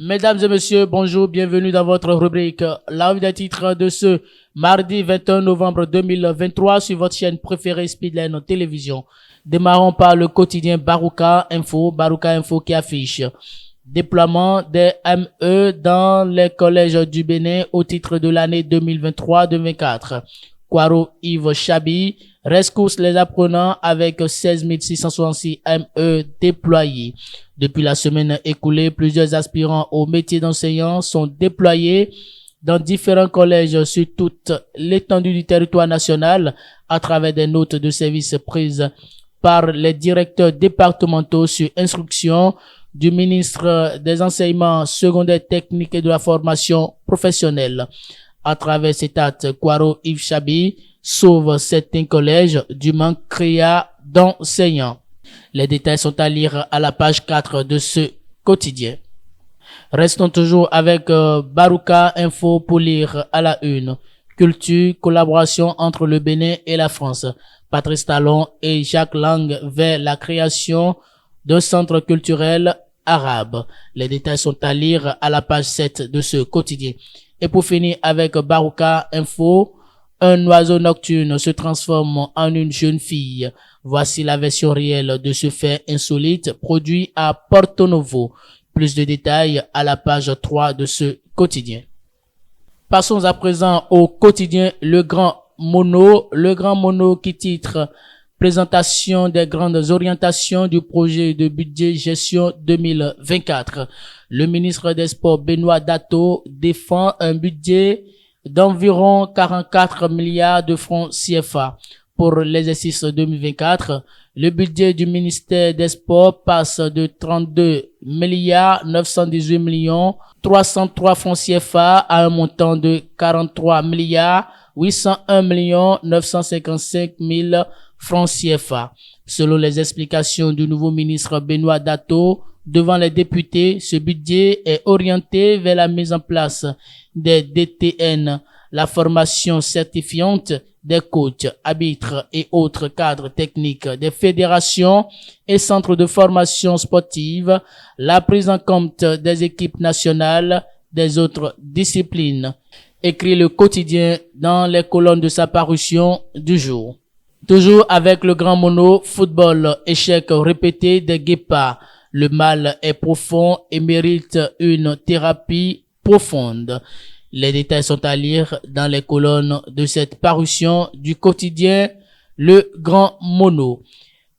Mesdames et messieurs, bonjour, bienvenue dans votre rubrique La Vue des titres de ce mardi 21 novembre 2023 sur votre chaîne préférée Speedline Télévision. Démarrons par le quotidien Baruka Info qui affiche déploiement des ME dans les collèges du Bénin au titre de l'année 2023-2024. Kwaro Yves Chabi rescousse les apprenants avec 16 666 ME déployés. Depuis la semaine écoulée, plusieurs aspirants au métier d'enseignant sont déployés dans différents collèges sur toute l'étendue du territoire national à travers des notes de service prises par les directeurs départementaux sur instruction du ministre des Enseignements secondaires techniques et de la formation professionnelle. À travers cet acte, Kwaro Yves Chabi sauve certains collèges du manque créa d'enseignants. Les détails sont à lire à la page 4 de ce quotidien. Restons toujours avec Baruka Info pour lire à la une. Culture, collaboration entre le Bénin et la France. Patrice Talon et Jacques Lang vers la création d'un centre culturel arabe. Les détails sont à lire à la page 7 de ce quotidien. Et pour finir avec Baruka Info, un oiseau nocturne se transforme en une jeune fille. Voici la version réelle de ce fait insolite produit à Porto Novo. Plus de détails à la page 3 de ce quotidien. Passons à présent au quotidien Le Grand Mono qui titre présentation des grandes orientations du projet de budget gestion 2024. Le ministre des Sports Benoît Dato défend un budget d'environ 44 milliards de francs CFA. Pour l'exercice 2024, le budget du ministère des Sports passe de 32 milliards 918 millions 303 francs CFA à un montant de 43 milliards 801 millions 955 000 francs CFA. Selon les explications du nouveau ministre Benoît Dato devant les députés, ce budget est orienté vers la mise en place des DTN, la formation certifiante des coachs, arbitres et autres cadres techniques des fédérations et centres de formation sportive, la prise en compte des équipes nationales des autres disciplines. Écrit le quotidien dans les colonnes de sa parution du jour. Toujours avec le grand mono, football, échec répété des Guépards. Le mal est profond et mérite une thérapie profonde. Les détails sont à lire dans les colonnes de cette parution du quotidien Le Grand Mono.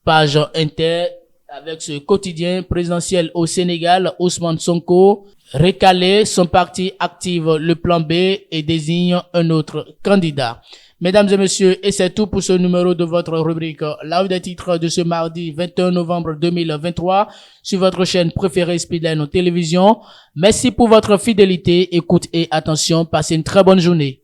Page inter avec ce quotidien présidentiel au Sénégal, Ousmane Sonko recalé, son parti active le plan B et désigne un autre candidat. Mesdames et messieurs, et c'est tout pour ce numéro de votre rubrique La Vue des titres de ce mardi 21 novembre 2023 sur votre chaîne préférée Speedline Télévision. Merci pour votre fidélité, écoute et attention. Passez une très bonne journée.